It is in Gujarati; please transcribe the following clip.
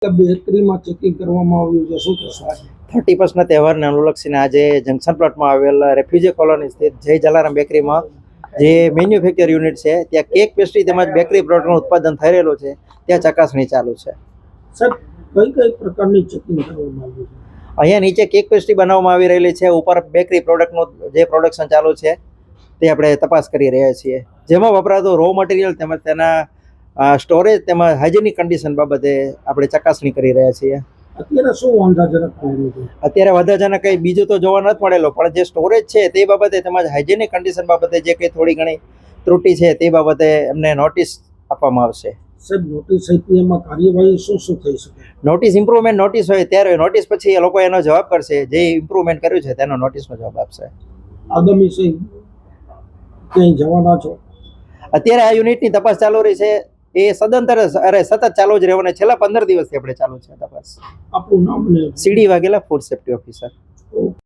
બેકરીમાં ચેકિંગ કરવામાં આવ્યું છે, શું કહેશો? 31ના તહેવારને અનુલક્ષીને આજે જંકશન પ્લોટમાં આવેલ રેફ્યુજી કોલોની સ્થિત જય જલારામ બેકરીમાં જે મેન્યુફેક્ચર યુનિટ છે ત્યાં કેક પેસ્ટ્રી તેમજ બેકરી પ્રોડક્ટનું ઉત્પાદન થઈ રહેલું છે, ત્યાં ચકાસણી ચાલુ છે. સાહેબ, કઈ પ્રકારની ચેકિંગ કરવામાં આવ્યું છે? અહીંયા નીચે કેક પેસ્ટ્રી બનાવવામાં આવી રહેલી છે, ઉપર બેકરી પ્રોડક્ટનું જે પ્રોડક્શન ચાલુ છે તે આપણે તપાસ કરી રહ્યા છીએ, જેમાં વપરાતું રો મટીરિયલ તેમજ તેના સ્ટોરેજ તેમજ હાઇજેનિક કન્ડિશન બાબતે આપણે ચકાસણી કરી રહ્યા છીએ. અત્યારે શું વાંધાજનક થયેલું છે? અત્યારે વાંધાજનક કંઈ બીજું તો જોવા નથી મળેલો, પણ જે સ્ટોરેજ છે તે બાબતે તેમજ હાઇજેનિક કન્ડિશન બાબતે જે કંઈ થોડી ઘણી ત્રુટિ છે તે બાબતે એમને નોટિસ આપવામાં આવશે. સાહેબ, નોટિસ આપી એમાં કાર્યવાહી શું થઈ શકે? નોટિસ ઇમ્પ્રુવમેન્ટ નોટિસ હોય ત્યારે નોટિસ પછી એ લોકો એનો જવાબ કરશે, જે ઇમ્પ્રુવમેન્ટ કર્યું છે તેનો નોટિસનો જવાબ આપશે. આગામી ક્યાંય જવાના છો? અત્યારે આ યુનિટની તપાસ ચાલુ રહી છે, એ સતત ચાલુ જ રહેવાને છેલ્લા 15 દિવસથી આપણે ચાલુ છે તપાસ. આપણું નામ? સીડી વાઘેલા, ફૂડ સેફ્ટી ઓફિસર.